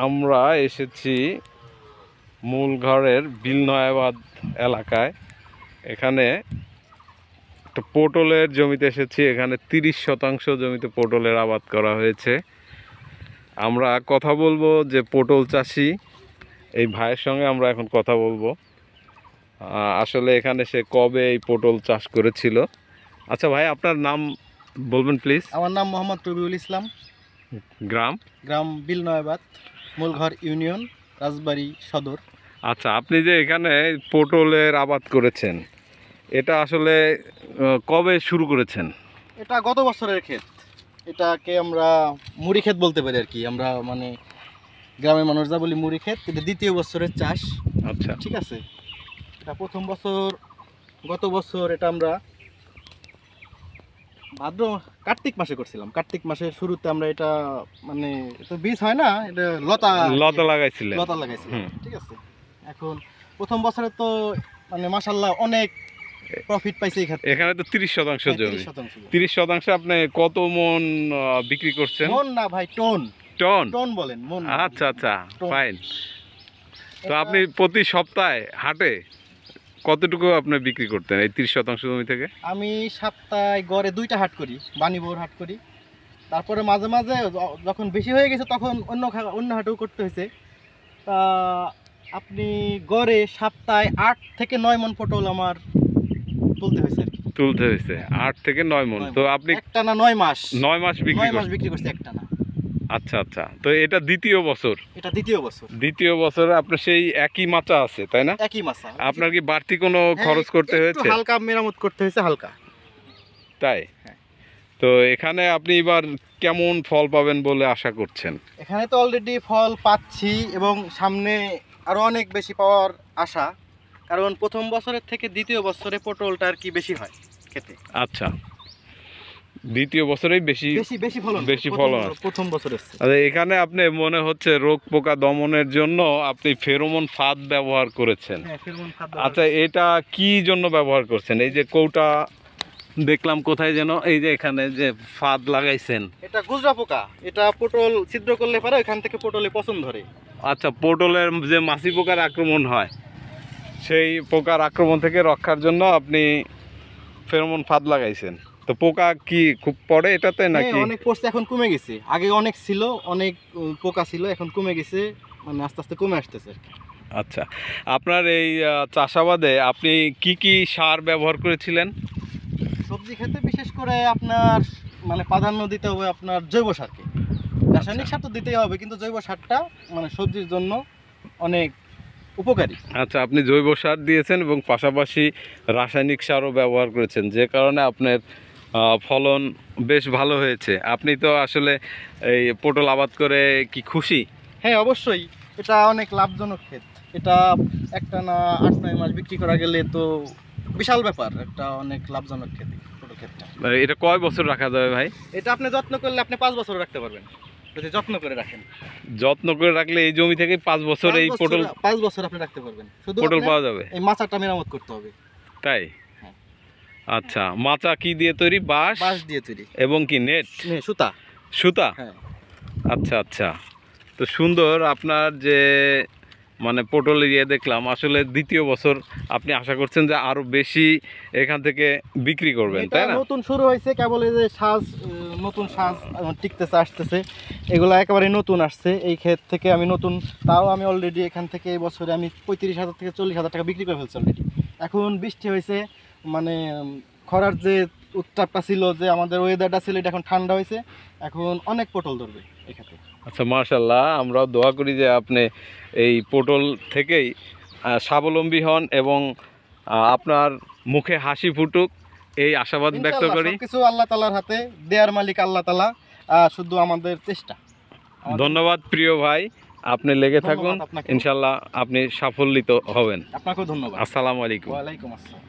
আমরা এসেছি মূলঘরের বিলনয়াবাদ এলাকায়। এখানে একটা পটলের জমিতে এসেছি। এখানে 30% জমিতে পটলের আবাদ করা হয়েছে। আমরা কথা বলবো যে পটল চাষি এই ভাইয়ের সঙ্গে আমরা এখন কথা বলবো। আসলে এখানে সে কবে এই পটল চাষ করেছিল। আচ্ছা ভাই, আপনার নাম বলবেন প্লিজ? আমার নাম মোহাম্মদ রবিউল ইসলাম। গ্রাম বিলনয়াবাদ, মূলঘর ইউনিয়ন, রাজবাড়ী সদর। আচ্ছা, আপনি যে এখানে পটলের আবাদ করেছেন, এটা আসলে কবে শুরু করেছেন? এটা গত বছরের ক্ষেত। এটাকে আমরা মুড়ি ক্ষেত বলতে পারি আর কি। আমরা মানে গ্রামের মানুষ যা বলি মুড়ি ক্ষেত। এটা দ্বিতীয় বছরের চাষ। আচ্ছা, ঠিক আছে। এটা প্রথম বছর, গত বছর এটা আমরা কার্তিক মাসে করছিলাম। কার্তিক মাসের শুরুতে আমরা এটা মানে তো বীজ হয় না, এটা লতা লাগাইছিলেন। ঠিক আছে। এখন প্রথম বছরে তো মানে মাশাআল্লাহ অনেক প্রফিট পাইছে এই ক্ষেত্রে। এখানে তো 30% জমি। 30% আপনি কত মন বিক্রি করছেন? মন না ভাই, টন। টন বলেন, মন। আচ্ছা আচ্ছা, ফাইন। তো আপনি প্রতি সপ্তাহে হাটে কতটুকু আপনি বিক্রি করতেন এই 30% জমি থেকে? আমি সপ্তাহে গড়ে 2টা হাট করি, বাণীবর হাট করি। তারপরে মাঝে মাঝে যখন বেশি হয়ে গেছে তখন অন্য হাটেও করতে হয়েছে। তা আপনি গড়ে সপ্তাহে 8 থেকে 9 মন পটল আমার তুলতে হয়েছে আর কি। 8 থেকে 9 মন। তো আপনি একটানা 9 মাস বিক্রি করছি একটানা। আচ্ছা আচ্ছা, তো এটা দ্বিতীয় বছর। দ্বিতীয় বছরে আপনার সেই একই মাচা আছে, তাই না? একই মাচা। আপনার কি বাড়তি কোনো খরচ করতে হয়েছে? হালকা মেরামত করতে হয়েছে, হালকা। তাই? তো এখানে আপনি এবার কেমন ফল পাবেন বলে আশা করছেন? এখানে তো অলরেডি ফল পাচ্ছি এবং সামনে আরো অনেক বেশি পাওয়ার আশা। কারণ প্রথম বছরের থেকে দ্বিতীয় বছরে পটলটা আর কি বেশি হয় খেতে। আচ্ছা, দ্বিতীয় বছরেই বেশি ফলন প্রথম বছরে। আচ্ছা, এখানে আপনি মনে হচ্ছে রোগ পোকা দমনের জন্য আপনি ফেরোমন ফাঁদ ব্যবহার করেছেন। আচ্ছা, এটা কি জন্য ব্যবহার করছেন? এই যে কৌটা দেখলাম কোথায় যেন, এই যে এখানে যে ফাঁদ লাগাইছেন, এটা গুজরা পোকা। এটা পটল ছিদ্র করলে পারে এখান থেকে পটলে পচন ধরে। আচ্ছা, পটলের যে মাছি পোকার আক্রমণ হয়, সেই পোকার আক্রমণ থেকে রক্ষার জন্য আপনি ফেরোমন ফাঁদ লাগাইছেন। তো পোকা কি খুব পড়ে এটাতে নাকি? অনেক পড়ছে, এখন কমে গেছে। আগে অনেক ছিল, অনেক পোকা ছিল, এখন কমে গেছে, মানে আস্তে আস্তে কমে আসতেছে আর কি। আচ্ছা, আপনার এই চাষাবাদে আপনি কি কি সার ব্যবহার করেছিলেন? সবজি খেতে বিশেষ করে আপনার মানে প্রাধান্য দিতে হবে আপনার জৈব সারকে। রাসায়নিক সার তো দিতেই হবে, কিন্তু জৈব সারটা মানে সবজির জন্য অনেক উপকারী। আচ্ছা, আপনি জৈব সার দিয়েছেন এবং পাশাপাশি রাসায়নিক সারও ব্যবহার করেছেন, যে কারণে আপনার ফলন বেশ ভালো হয়েছে। আপনি তো আসলে এই পটল আবাদ করে কি খুশি? হ্যাঁ, অবশ্যই। এটা অনেক লাভজনক ক্ষেত। এটা একটানা 8-9 মাস বিক্রি করা গেলে তো বিশাল ব্যাপার। একটা অনেক লাভজনক ক্ষেত পটল ক্ষেতটা। এটা কয় বছর রাখা যাবে ভাই? এটা আপনি যত্ন করলে আপনি 5 বছর রাখতে পারবেন, যদি যত্ন করে রাখেন। যত্ন করে রাখলে এই জমি থেকে 5 বছর এই পটল 5 বছর আপনি রাখতে পারবেন। শুধু পটল পাওয়া যাবে। এই মাচাটা মেরামত করতে হবে। তাই? আচ্ছা, মাচা কি দিয়ে তৈরি? বাঁশ দিয়ে তৈরি। এবং কি নেট? সুতা। হ্যাঁ। আচ্ছা আচ্ছা, তো সুন্দর। আপনার যে মানে পটল ইয়ে দেখলাম, আসলে দ্বিতীয় বছর আপনি আশা করছেন যে আরো বেশি এখান থেকে বিক্রি করবেন, তাই না? নতুন শুরু হয়েছে কেবল, এই যে নতুন সাজ টিকতেছে, আসতেছে, এগুলো একেবারে নতুন আসছে এই ক্ষেত থেকে। আমি তাও আমি অলরেডি এখান থেকে এই বছরে আমি 35,000 থেকে 40,000 টাকা বিক্রি করে ফেলছি অলরেডি। এখন বৃষ্টি হয়েছে, মানে খরার যে উত্তাপটা ছিল, যে আমাদের ওয়েদারটা ছিল, এটা এখন ঠান্ডা হয়েছে, এখন অনেক পটল ধরবে এই ক্ষেত্রে। আচ্ছা, মাশাআল্লাহ। আমরাও দোয়া করি যে আপনি এই পটল থেকেই স্বাবলম্বী হন এবং আপনার মুখে হাসি ফুটুক, এই আশাবাদ ব্যক্ত করি। কিছু আল্লাহ তাআলার হাতে, দেয়ার মালিক আল্লাহ তাআলা, শুধু আমাদের চেষ্টা। ধন্যবাদ প্রিয় ভাই, আপনি লেগে থাকুন, ইনশাআল্লাহ আপনি সাফল্যিত হবেন। আপনাকেও ধন্যবাদ। আসসালামু আলাইকুম। ওয়া আলাইকুম আসসালাম।